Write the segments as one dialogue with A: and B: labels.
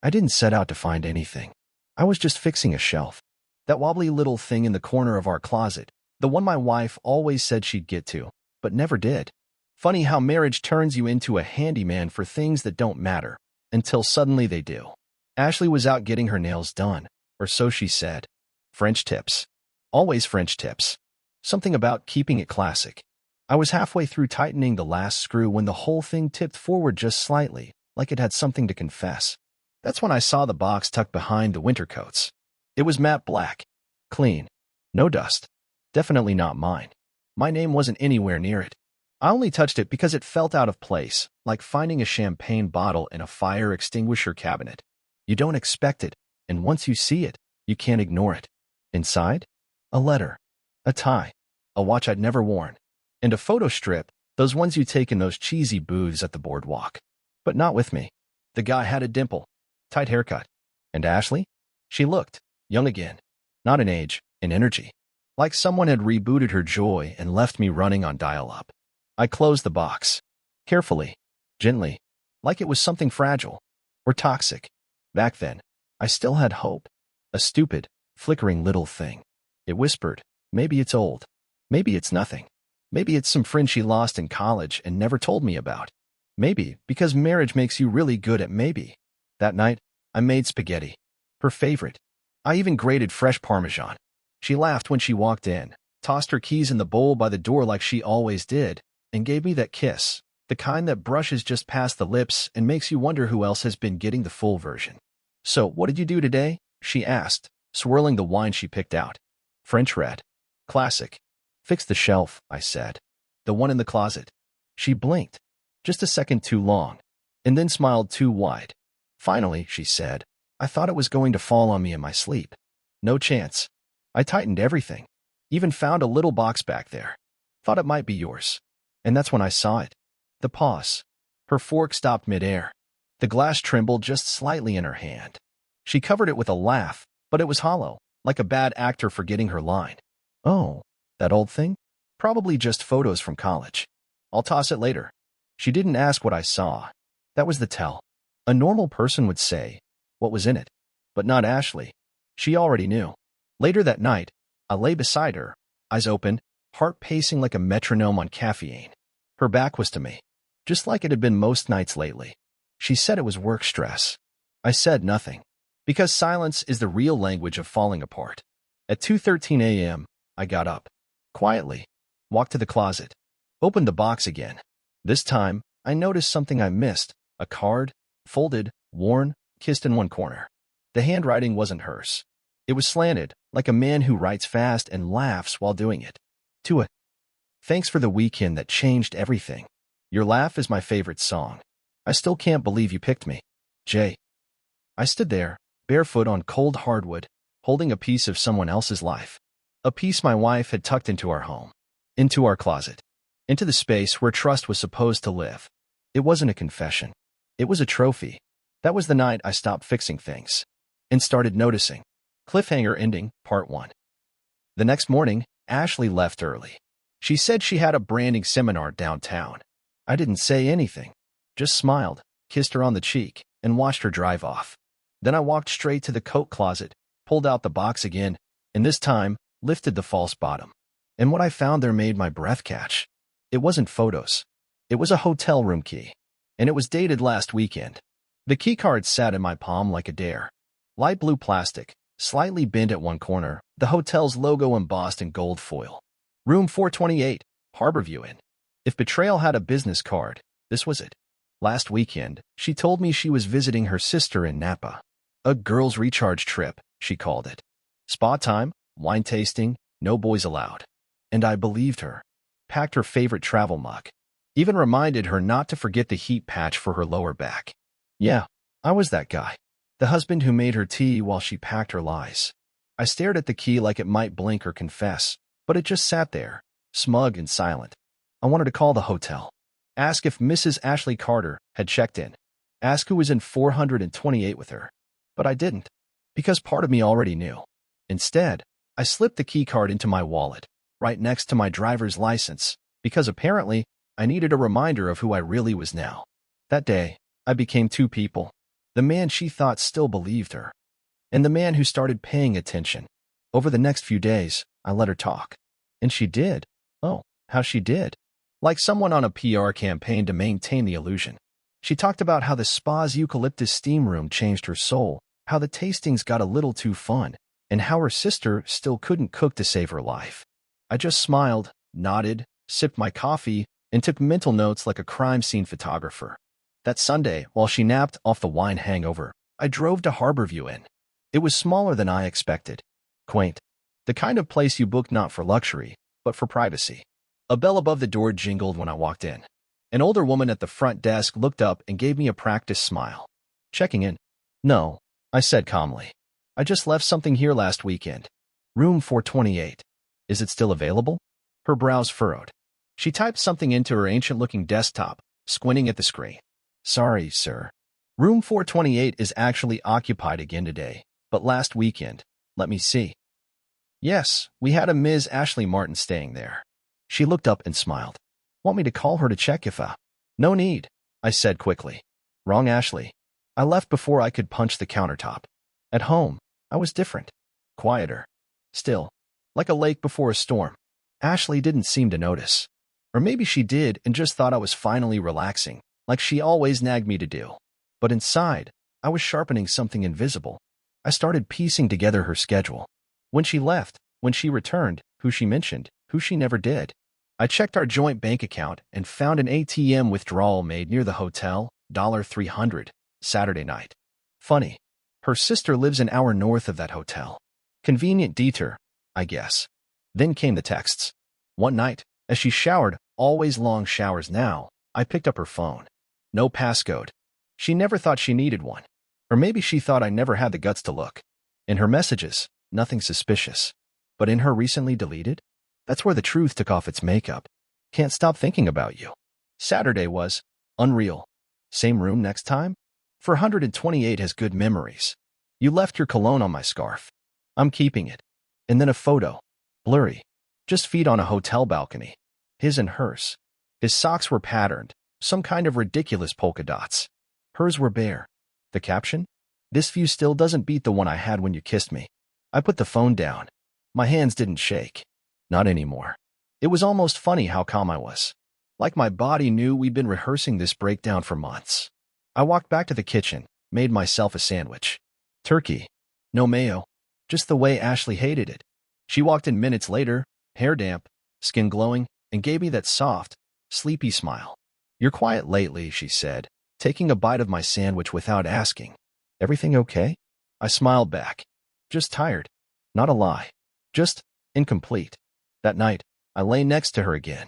A: I didn't set out to find anything. I was just fixing a shelf. That wobbly little thing in the corner of our closet, the one my wife always said she'd get to, but never did. Funny how marriage turns you into a handyman for things that don't matter, until suddenly they do. Ashley was out getting her nails done, or so she said. French tips. Always French tips. Something about keeping it classic. I was halfway through tightening the last screw when the whole thing tipped forward just slightly, like it had something to confess. That's when I saw the box tucked behind the winter coats. It was matte black. Clean. No dust. Definitely not mine. My name wasn't anywhere near it. I only touched it because it felt out of place, like finding a champagne bottle in a fire extinguisher cabinet. You don't expect it, and once you see it, you can't ignore it. Inside? A letter. A tie. A watch I'd never worn. And a photo strip, those ones you take in those cheesy booths at the boardwalk. But not with me. The guy had a dimple. Tight haircut. And Ashley? She looked young again. Not in age, in energy. Like someone had rebooted her joy and left me running on dial-up. I closed the box. Carefully. Gently. Like it was something fragile. Or toxic. Back then, I still had hope. A stupid, flickering little thing. It whispered, maybe it's old. Maybe it's nothing. Maybe it's some friend she lost in college and never told me about. Maybe because marriage makes you really good at maybe. That night, I made spaghetti. Her favorite. I even grated fresh Parmesan. She laughed when she walked in, tossed her keys in the bowl by the door like she always did, and gave me that kiss, the kind that brushes just past the lips and makes you wonder who else has been getting the full version. So, what did you do today? She asked, swirling the wine she picked out. French red. Classic. Fix the shelf, I said. The one in the closet. She blinked. Just a second too long, and then smiled too wide. Finally, she said, I thought it was going to fall on me in my sleep. No chance. I tightened everything. Even found a little box back there. Thought it might be yours. And that's when I saw it. The pause. Her fork stopped midair. The glass trembled just slightly in her hand. She covered it with a laugh, but it was hollow, like a bad actor forgetting her line. Oh, that old thing? Probably just photos from college. I'll toss it later. She didn't ask what I saw. That was the tell. A normal person would say, what was in it? But not Ashley. She already knew. Later that night, I lay beside her, eyes open, heart pacing like a metronome on caffeine. Her back was to me, just like it had been most nights lately. She said it was work stress. I said nothing, because silence is the real language of falling apart. At 2:13 a.m., I got up, quietly, walked to the closet, opened the box again. This time, I noticed something I missed, a card, folded, worn, kissed in one corner. The handwriting wasn't hers. It was slanted, like a man who writes fast and laughs while doing it. To it. Thanks for the weekend that changed everything. Your laugh is my favorite song. I still can't believe you picked me. Jay. I stood there, barefoot on cold hardwood, holding a piece of someone else's life. A piece my wife had tucked into our home. Into our closet. Into the space where trust was supposed to live. It wasn't a confession. It was a trophy. That was the night I stopped fixing things. And started noticing. Cliffhanger ending, part 1. The next morning, Ashley left early. She said she had a branding seminar downtown. I didn't say anything. Just smiled, kissed her on the cheek, and watched her drive off. Then I walked straight to the coat closet, pulled out the box again, and this time, lifted the false bottom. And what I found there made my breath catch. It wasn't photos. It was a hotel room key. And it was dated last weekend. The key card sat in my palm like a dare. Light blue plastic, slightly bent at one corner, the hotel's logo embossed in gold foil. Room 428, Harborview Inn. If betrayal had a business card, this was it. Last weekend, she told me she was visiting her sister in Napa. A girls' recharge trip, she called it. Spa time, wine tasting, no boys allowed. And I believed her. Packed her favorite travel mug. Even reminded her not to forget the heat patch for her lower back. Yeah, I was that guy. The husband who made her tea while she packed her lies. I stared at the key like it might blink or confess, but it just sat there, smug and silent. I wanted to call the hotel. Ask if Mrs. Ashley Carter had checked in. Ask who was in 428 with her. But I didn't, because part of me already knew. Instead, I slipped the key card into my wallet, right next to my driver's license, because apparently I needed a reminder of who I really was now. That day, I became two people. The man she thought still believed her. And the man who started paying attention. Over the next few days, I let her talk. And she did. Oh, how she did. Like someone on a PR campaign to maintain the illusion. She talked about how the spa's eucalyptus steam room changed her soul, how the tastings got a little too fun, and how her sister still couldn't cook to save her life. I just smiled, nodded, sipped my coffee, and took mental notes like a crime scene photographer. That Sunday, while she napped off the wine hangover, I drove to Harborview Inn. It was smaller than I expected. Quaint. The kind of place you book not for luxury, but for privacy. A bell above the door jingled when I walked in. An older woman at the front desk looked up and gave me a practiced smile. Checking in? No, I said calmly. I just left something here last weekend. Room 428. Is it still available? Her brows furrowed. She typed something into her ancient-looking desktop, squinting at the screen. Sorry, sir. Room 428 is actually occupied again today, but last weekend. Let me see. Yes, we had a Ms. Ashley Martin staying there. She looked up and smiled. Want me to call her to check if No need, I said quickly. Wrong Ashley. I left before I could punch the countertop. At home, I was different. Quieter. Still. Like a lake before a storm. Ashley didn't seem to notice. Or maybe she did and just thought I was finally relaxing, like she always nagged me to do. But inside, I was sharpening something invisible. I started piecing together her schedule. When she left, when she returned, who she mentioned, who she never did. I checked our joint bank account and found an ATM withdrawal made near the hotel, $300, Saturday night. Funny. Her sister lives an hour north of that hotel. Convenient detour, I guess. Then came the texts. One night, as she showered, always long showers now, I picked up her phone. No passcode. She never thought she needed one. Or maybe she thought I never had the guts to look. In her messages, nothing suspicious. But in her recently deleted? That's where the truth took off its makeup. Can't stop thinking about you. Saturday was unreal. Same room next time? 428 has good memories. You left your cologne on my scarf. I'm keeping it. And then a photo. Blurry. Just feet on a hotel balcony. His and hers. His socks were patterned, some kind of ridiculous polka dots. Hers were bare. The caption? This view still doesn't beat the one I had when you kissed me. I put the phone down. My hands didn't shake. Not anymore. It was almost funny how calm I was. Like my body knew we'd been rehearsing this breakdown for months. I walked back to the kitchen, made myself a sandwich. Turkey. No mayo. Just the way Ashley hated it. She walked in minutes later, hair damp, skin glowing, and gave me that soft, sleepy smile. You're quiet lately, she said, taking a bite of my sandwich without asking. Everything okay? I smiled back. Just tired. Not a lie. Just incomplete. That night, I lay next to her again.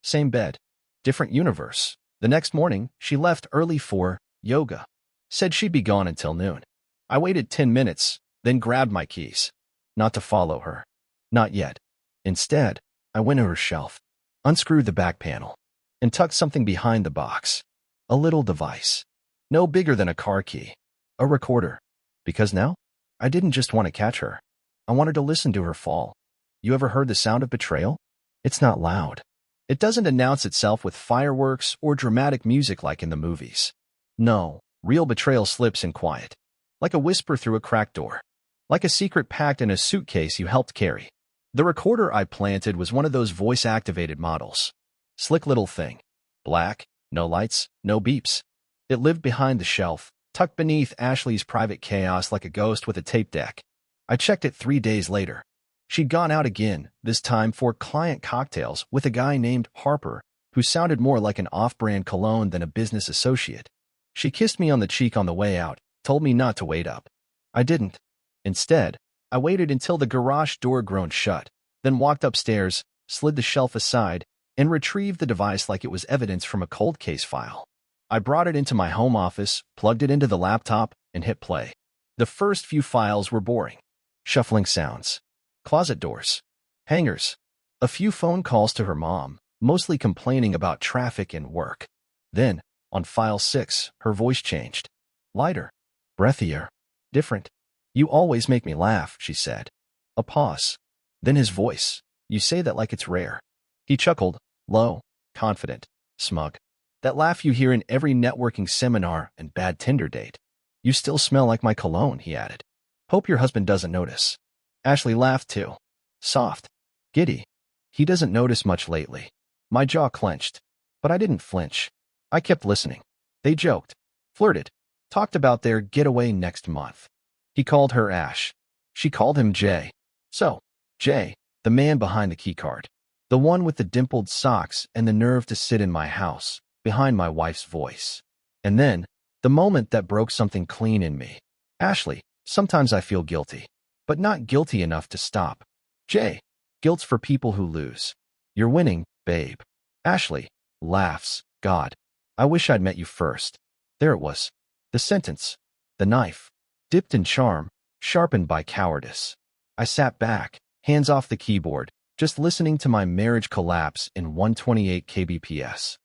A: Same bed. Different universe. The next morning, she left early for yoga. Said she'd be gone until noon. I waited 10 minutes, then grabbed my keys. Not to follow her. Not yet. Instead, I went to her shelf, unscrewed the back panel, and tucked something behind the box. A little device. No bigger than a car key. A recorder. Because now, I didn't just want to catch her. I wanted to listen to her fall. You ever heard the sound of betrayal? It's not loud. It doesn't announce itself with fireworks or dramatic music like in the movies. No, real betrayal slips in quiet. Like a whisper through a cracked door. Like a secret packed in a suitcase you helped carry. The recorder I planted was one of those voice-activated models. Slick little thing. Black, no lights, no beeps. It lived behind the shelf, tucked beneath Ashley's private chaos like a ghost with a tape deck. I checked it 3 days later. She'd gone out again, this time for client cocktails with a guy named Harper, who sounded more like an off-brand cologne than a business associate. She kissed me on the cheek on the way out, told me not to wait up. I didn't. Instead, I waited until the garage door groaned shut, then walked upstairs, slid the shelf aside, and retrieved the device like it was evidence from a cold case file. I brought it into my home office, plugged it into the laptop, and hit play. The first few files were boring. Shuffling sounds. Closet doors. Hangers. A few phone calls to her mom, mostly complaining about traffic and work. Then, on file 6, her voice changed. Lighter. Breathier. Different. You always make me laugh, she said. A pause. Then his voice. You say that like it's rare. He chuckled, low, confident, smug. That laugh you hear in every networking seminar and bad Tinder date. You still smell like my cologne, he added. Hope your husband doesn't notice. Ashley laughed too. Soft. Giddy. He doesn't notice much lately. My jaw clenched. But I didn't flinch. I kept listening. They joked, flirted, talked about their getaway next month. He called her Ash. She called him Jay. So, Jay, the man behind the keycard. The one with the dimpled socks and the nerve to sit in my house, behind my wife's voice. And then, the moment that broke something clean in me. Ashley, sometimes I feel guilty, but not guilty enough to stop. Jay, guilt's for people who lose. You're winning, babe. Ashley, laughs. God, I wish I'd met you first. There it was. The sentence. The knife. Dipped in charm, sharpened by cowardice. I sat back, hands off the keyboard, just listening to my marriage collapse in 128 kbps.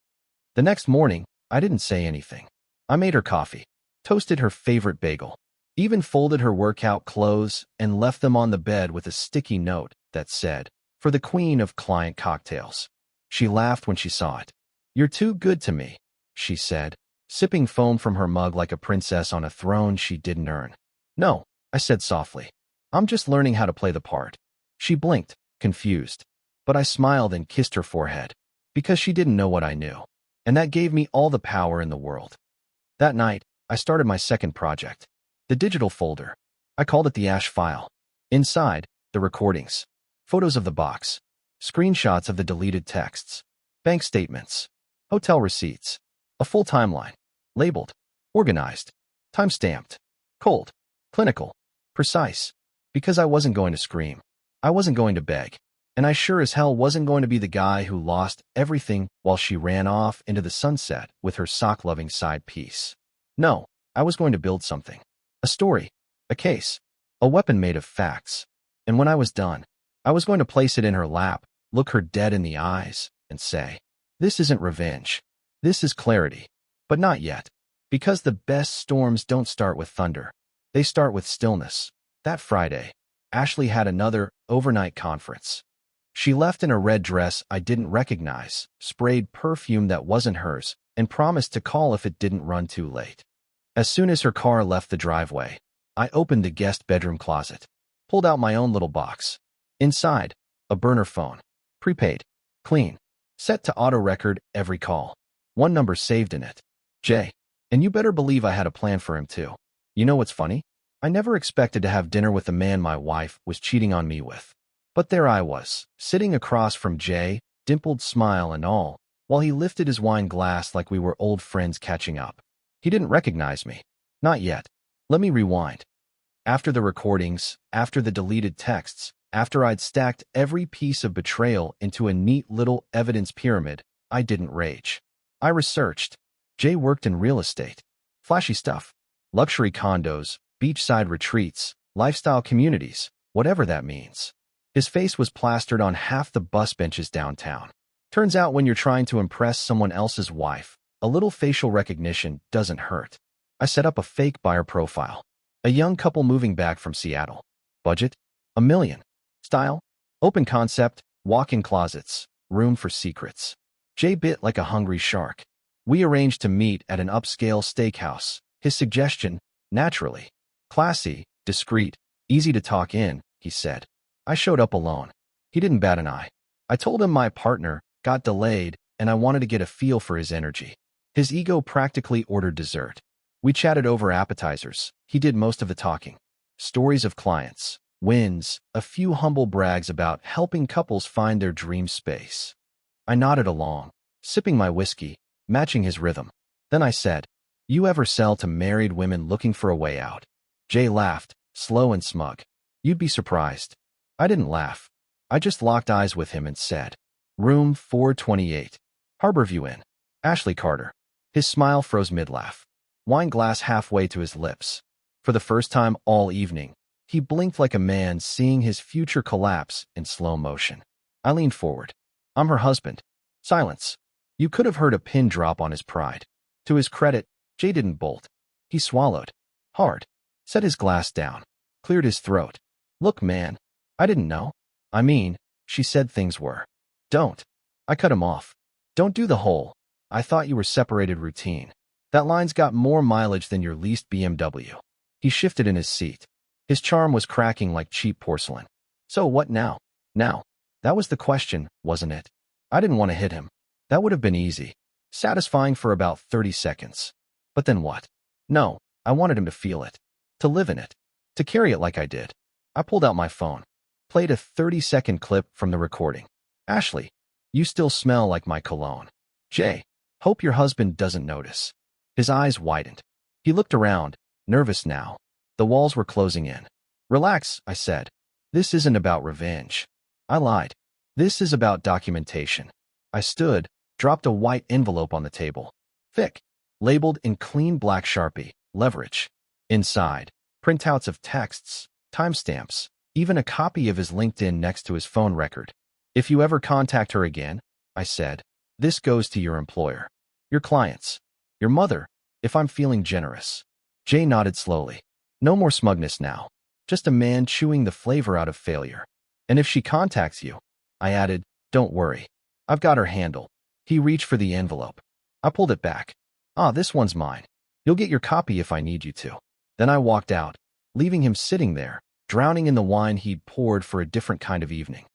A: The next morning, I didn't say anything. I made her coffee, toasted her favorite bagel, even folded her workout clothes and left them on the bed with a sticky note that said, "For the queen of client cocktails." She laughed when she saw it. "You're too good to me," she said, sipping foam from her mug like a princess on a throne she didn't earn. "No," I said softly. "I'm just learning how to play the part." She blinked, confused. But I smiled and kissed her forehead, because she didn't know what I knew. And that gave me all the power in the world. That night, I started my second project. The digital folder. I called it the Ash file. Inside, the recordings. Photos of the box. Screenshots of the deleted texts. Bank statements. Hotel receipts. A full timeline. Labeled. Organized. Time-stamped. Cold. Clinical. Precise. Because I wasn't going to scream. I wasn't going to beg. And I sure as hell wasn't going to be the guy who lost everything while she ran off into the sunset with her sock-loving side piece. No, I was going to build something. A story. A case. A weapon made of facts. And when I was done, I was going to place it in her lap, look her dead in the eyes, and say, "This isn't revenge. This is clarity." But not yet. Because the best storms don't start with thunder. They start with stillness. That Friday, Ashley had another overnight conference. She left in a red dress I didn't recognize, sprayed perfume that wasn't hers, and promised to call if it didn't run too late. As soon as her car left the driveway, I opened the guest bedroom closet, pulled out my own little box. Inside, a burner phone. Prepaid. Clean. Set to auto-record every call. One number saved in it. Jay. And you better believe I had a plan for him too. You know what's funny? I never expected to have dinner with the man my wife was cheating on me with. But there I was, sitting across from Jay, dimpled smile and all, while he lifted his wine glass like we were old friends catching up. He didn't recognize me. Not yet. Let me rewind. After the recordings, after the deleted texts, after I'd stacked every piece of betrayal into a neat little evidence pyramid, I didn't rage. I researched. Jay worked in real estate. Flashy stuff. Luxury condos, beachside retreats, lifestyle communities, whatever that means. His face was plastered on half the bus benches downtown. Turns out when you're trying to impress someone else's wife, a little facial recognition doesn't hurt. I set up a fake buyer profile. A young couple moving back from Seattle. Budget? $1 million. Style? Open concept, walk-in closets, room for secrets. Jay bit like a hungry shark. We arranged to meet at an upscale steakhouse. His suggestion, naturally. Classy, discreet, easy to talk in, he said. I showed up alone. He didn't bat an eye. I told him my partner got delayed and I wanted to get a feel for his energy. His ego practically ordered dessert. We chatted over appetizers. He did most of the talking. Stories of clients, wins, a few humble brags about helping couples find their dream space. I nodded along, sipping my whiskey, matching his rhythm. Then I said, "You ever sell to married women looking for a way out?" Jay laughed, slow and smug. You'd be surprised. I didn't laugh. I just locked eyes with him and said, "Room 428. Harborview Inn. Ashley Carter." His smile froze mid-laugh. Wine glass halfway to his lips. For the first time all evening, he blinked like a man seeing his future collapse in slow motion. I leaned forward. "I'm her husband." Silence. You could have heard a pin drop on his pride. To his credit, Jay didn't bolt. He swallowed. Hard. Set his glass down. Cleared his throat. "Look, man. I didn't know. I mean, she said things were." "Don't." I cut him off. "Don't do the whole 'I thought you were separated' routine. That line's got more mileage than your leased BMW. He shifted in his seat. His charm was cracking like cheap porcelain. So what now? Now? That was the question, wasn't it? I didn't want to hit him. That would have been easy. Satisfying for about 30 seconds. But then what? No, I wanted him to feel it. To live in it. To carry it like I did. I pulled out my phone. Played a 30-second clip from the recording. Ashley, you still smell like my cologne. Jay, hope your husband doesn't notice. His eyes widened. He looked around, nervous now. The walls were closing in. Relax, I said. This isn't about revenge. I lied. This is about documentation. I stood, dropped a white envelope on the table. Thick. Labeled in clean black Sharpie, leverage. Inside, printouts of texts, timestamps, even a copy of his LinkedIn next to his phone record. If you ever contact her again, I said, this goes to your employer, your clients, your mother, if I'm feeling generous. Jay nodded slowly. No more smugness now. Just a man chewing the flavor out of failure. And if she contacts you, I added, don't worry. I've got her handled. He reached for the envelope. I pulled it back. This one's mine. You'll get your copy if I need you to. Then I walked out, leaving him sitting there, drowning in the wine he'd poured for a different kind of evening.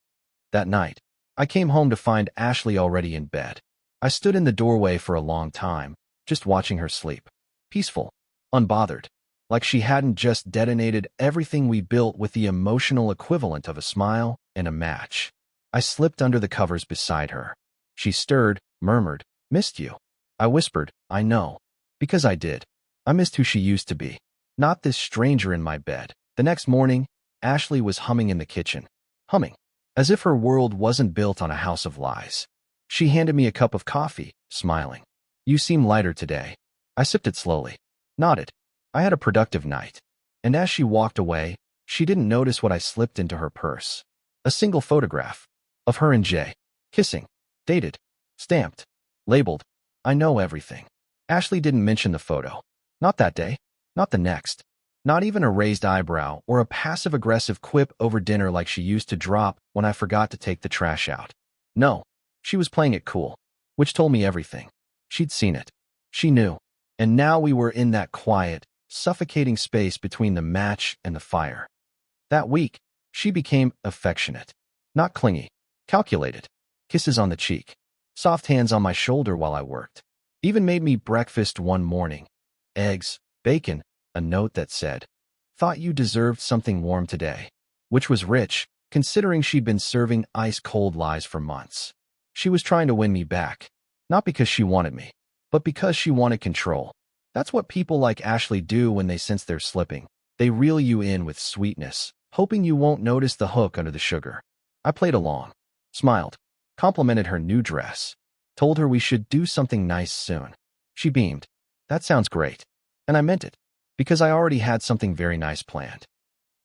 A: That night, I came home to find Ashley already in bed. I stood in the doorway for a long time, just watching her sleep. Peaceful, unbothered, like she hadn't just detonated everything we built with the emotional equivalent of a smile and a match. I slipped under the covers beside her. She stirred, murmured, missed you. I whispered, I know. Because I did. I missed who she used to be. Not this stranger in my bed. The next morning, Ashley was humming in the kitchen. Humming. As if her world wasn't built on a house of lies. She handed me a cup of coffee, smiling. You seem lighter today. I sipped it slowly. Nodded. I had a productive night. And as she walked away, she didn't notice what I slipped into her purse. A single photograph. Of her and Jay. Kissing. Dated. Stamped. Labeled. I know everything. Ashley didn't mention the photo. Not that day. Not the next. Not even a raised eyebrow or a passive-aggressive quip over dinner like she used to drop when I forgot to take the trash out. No. She was playing it cool. Which told me everything. She'd seen it. She knew. And now we were in that quiet, suffocating space between the match and the fire. That week, she became affectionate. Not clingy. Calculated. Kisses on the cheek. Soft hands on my shoulder while I worked. Even made me breakfast one morning. Eggs, bacon, a note that said, thought you deserved something warm today. Which was rich, considering she'd been serving ice-cold lies for months. She was trying to win me back. Not because she wanted me, but because she wanted control. That's what people like Ashley do when they sense they're slipping. They reel you in with sweetness, hoping you won't notice the hook under the sugar. I played along. Smiled. Complimented her new dress. Told her we should do something nice soon. She beamed. That sounds great. And I meant it. Because I already had something very nice planned.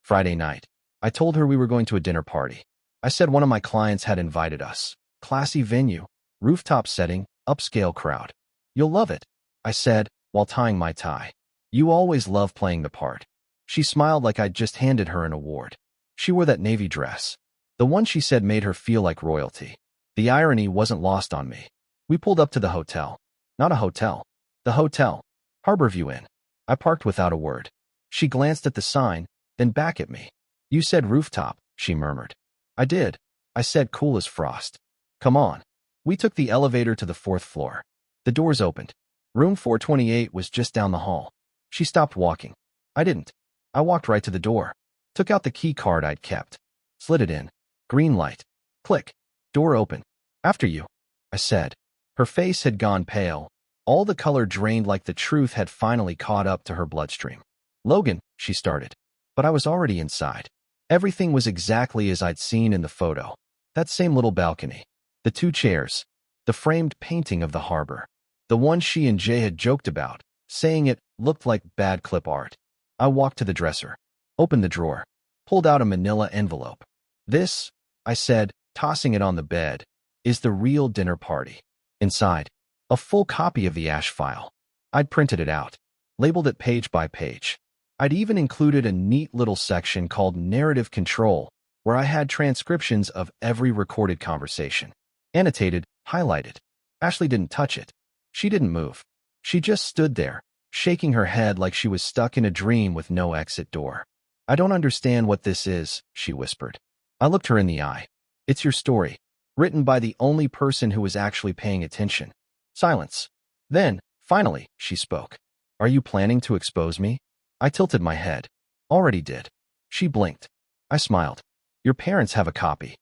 A: Friday night, I told her we were going to a dinner party. I said one of my clients had invited us. Classy venue, rooftop setting, upscale crowd. You'll love it, I said, while tying my tie. You always love playing the part. She smiled like I'd just handed her an award. She wore that navy dress. The one she said made her feel like royalty. The irony wasn't lost on me. We pulled up to the hotel. Not a hotel. The hotel. Harborview Inn. I parked without a word. She glanced at the sign, then back at me. You said rooftop, she murmured. I did. I said cool as frost. Come on. We took the elevator to the 4th floor. The doors opened. Room 428 was just down the hall. She stopped walking. I didn't. I walked right to the door. Took out the key card I'd kept. Slid it in. Green light. Click. Door open. After you, I said. Her face had gone pale. All the color drained like the truth had finally caught up to her bloodstream. Logan, she started. But I was already inside. Everything was exactly as I'd seen in the photo. That same little balcony. The 2 chairs. The framed painting of the harbor. The one she and Jay had joked about, saying it looked like bad clip art. I walked to the dresser. Opened the drawer. Pulled out a manila envelope. This, I said, tossing it on the bed, is the real dinner party. Inside, a full copy of the Ash file. I'd printed it out, labeled it page by page. I'd even included a neat little section called Narrative Control, where I had transcriptions of every recorded conversation. Annotated, highlighted. Ashley didn't touch it. She didn't move. She just stood there, shaking her head like she was stuck in a dream with no exit door. I don't understand what this is, she whispered. I looked her in the eye. It's your story, written by the only person who was actually paying attention. Silence. Then, finally, she spoke. Are you planning to expose me? I tilted my head. Already did. She blinked. I smiled. Your parents have a copy.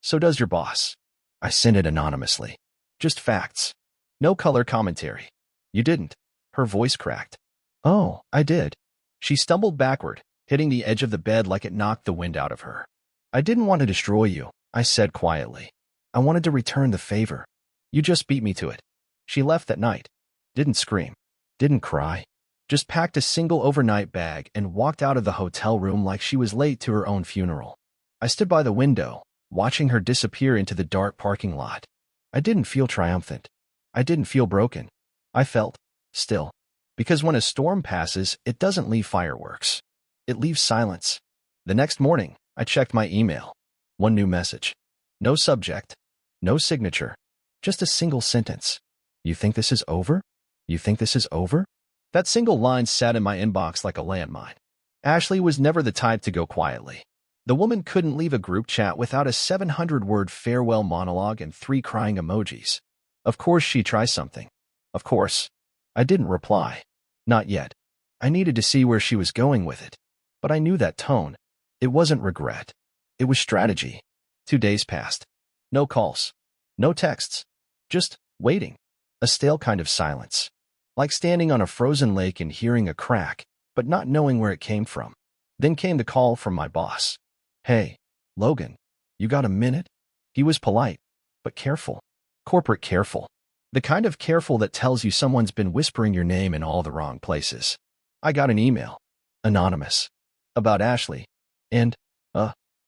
A: So does your boss. I sent it anonymously. Just facts. No color commentary. You didn't. Her voice cracked. Oh, I did. She stumbled backward, hitting the edge of the bed like it knocked the wind out of her. I didn't want to destroy you, I said quietly. I wanted to return the favor. You just beat me to it. She left that night. Didn't scream. Didn't cry. Just packed a single overnight bag and walked out of the hotel room like she was late to her own funeral. I stood by the window, watching her disappear into the dark parking lot. I didn't feel triumphant. I didn't feel broken. I felt still. Because when a storm passes, it doesn't leave fireworks. It leaves silence. The next morning, I checked my email. One new message. No subject. No signature. Just a single sentence. You think this is over? You think this is over? That single line sat in my inbox like a landmine. Ashley was never the type to go quietly. The woman couldn't leave a group chat without a 700-word farewell monologue and 3 crying emojis. Of course she'd try something. Of course. I didn't reply. Not yet. I needed to see where she was going with it. But I knew that tone. It wasn't regret. It was strategy. 2 days passed. No calls. No texts. Just waiting. A stale kind of silence. Like standing on a frozen lake and hearing a crack, but not knowing where it came from. Then came the call from my boss. Hey, Logan, you got a minute? He was polite, but careful. Corporate careful. The kind of careful that tells you someone's been whispering your name in all the wrong places. I got an email. Anonymous. About Ashley. And,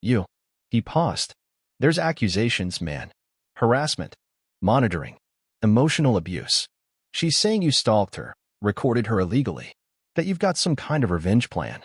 A: you. He paused. There's accusations, man. Harassment. Monitoring. Emotional abuse. She's saying you stalked her, recorded her illegally. That you've got some kind of revenge plan.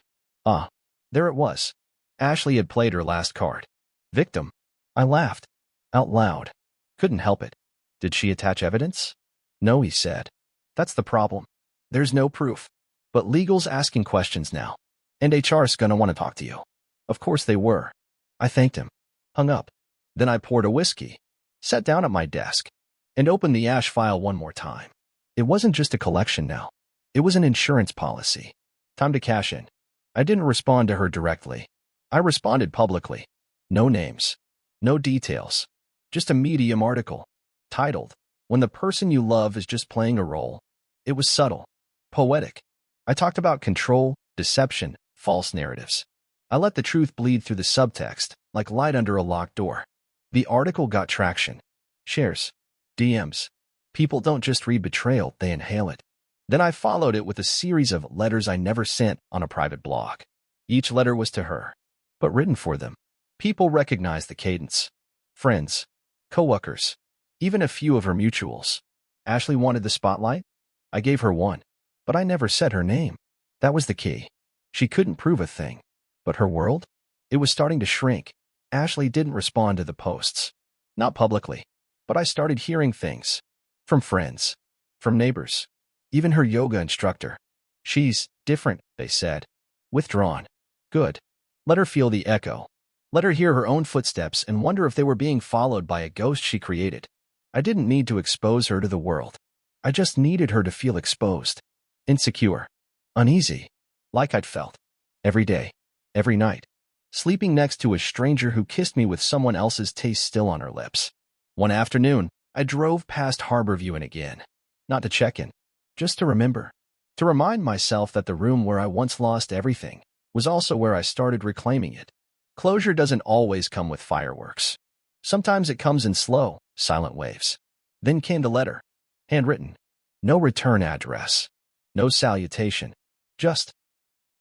A: There it was. Ashley had played her last card. Victim. I laughed. Out loud. Couldn't help it. Did she attach evidence? No, he said. That's the problem. There's no proof. But legal's asking questions now. And HR's gonna want to talk to you. Of course they were. I thanked him. Hung up. Then I poured a whiskey. Sat down at my desk. And opened the Ash file one more time. It wasn't just a collection now. It was an insurance policy. Time to cash in. I didn't respond to her directly. I responded publicly. No names. No details. Just a Medium article. Titled, When the Person You Love is Just Playing a Role. It was subtle. Poetic. I talked about control, deception, false narratives. I let the truth bleed through the subtext, like light under a locked door. The article got traction. Shares. DMs. People don't just read betrayal, they inhale it. Then I followed it with a series of letters I never sent on a private blog. Each letter was to her, but written for them. People recognized the cadence. Friends. Coworkers. Even a few of her mutuals. Ashley wanted the spotlight? I gave her one. But I never said her name. That was the key. She couldn't prove a thing. But her world? It was starting to shrink. Ashley didn't respond to the posts. Not publicly. But I started hearing things. From friends. From neighbors. Even her yoga instructor. She's different, they said. Withdrawn. Good. Let her feel the echo. Let her hear her own footsteps and wonder if they were being followed by a ghost she created. I didn't need to expose her to the world. I just needed her to feel exposed. Insecure. Uneasy. Like I'd felt. Every day. Every night. Sleeping next to a stranger who kissed me with someone else's taste still on her lips. One afternoon, I drove past Harborview and again. Not to check in. Just to remember. To remind myself that the room where I once lost everything was also where I started reclaiming it. Closure doesn't always come with fireworks. Sometimes it comes in slow, silent waves. Then came the letter. Handwritten. No return address. No salutation. Just,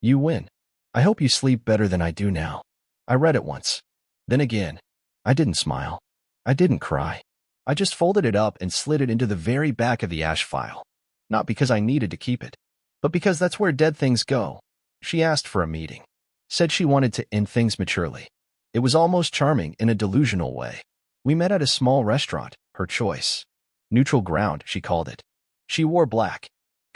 A: you win. I hope you sleep better than I do now. I read it once. Then again. I didn't smile. I didn't cry. I just folded it up and slid it into the very back of the Ash file. Not because I needed to keep it, but because that's where dead things go. She asked for a meeting. Said she wanted to end things maturely. It was almost charming in a delusional way. We met at a small restaurant, her choice. Neutral ground, she called it. She wore black.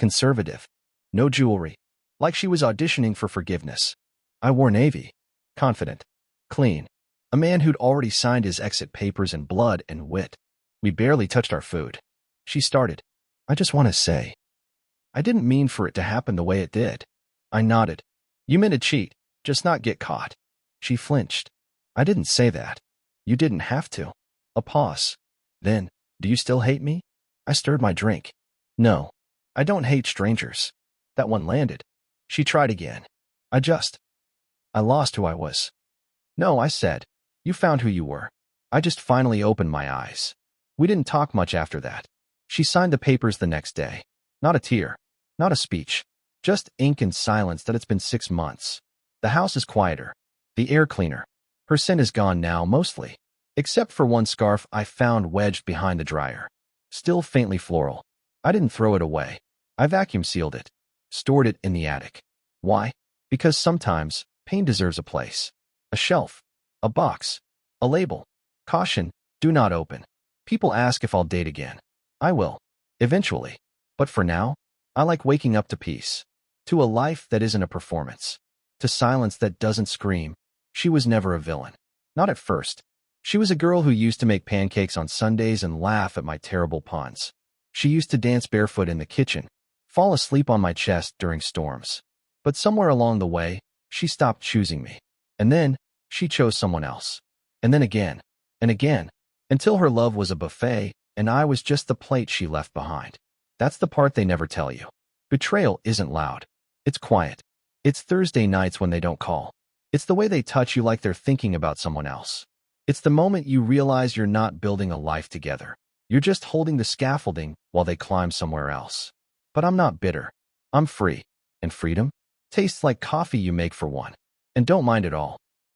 A: conservative, no jewelry, like she was auditioning for forgiveness. I wore navy, confident, clean, a man who'd already signed his exit papers in blood and wit. We barely touched our food. She started. I just want to say, I didn't mean for it to happen the way it did. I nodded. You meant to cheat, just not get caught. She flinched. I didn't say that. You didn't have to. A pause. Then, do you still hate me? I stirred my drink. No, I don't hate strangers. That one landed. She tried again. I lost who I was. No, I said. You found who you were. I just finally opened my eyes. We didn't talk much after that. She signed the papers the next day. Not a tear. Not a speech. Just ink and silence that it's been 6 months. The house is quieter. The air cleaner. Her scent is gone now, mostly. Except for one scarf I found wedged behind the dryer. Still faintly floral. I didn't throw it away. I vacuum sealed it. Stored it in the attic. Why? Because sometimes, pain deserves a place. A shelf. A box. A label. Caution, do not open. People ask if I'll date again. I will. Eventually. But for now, I like waking up to peace. To a life that isn't a performance. To silence that doesn't scream. She was never a villain. Not at first. She was a girl who used to make pancakes on Sundays and laugh at my terrible puns. She used to dance barefoot in the kitchen, fall asleep on my chest during storms. But somewhere along the way, she stopped choosing me. And then, she chose someone else. And then again, and again, until her love was a buffet, and I was just the plate she left behind. That's the part they never tell you. Betrayal isn't loud. It's quiet. It's Thursday nights when they don't call. It's the way they touch you like they're thinking about someone else. It's the moment you realize you're not building a life together. You're just holding the scaffolding while they climb somewhere else. But I'm not bitter. I'm free. And freedom tastes like coffee you make for one. And don't mind it all.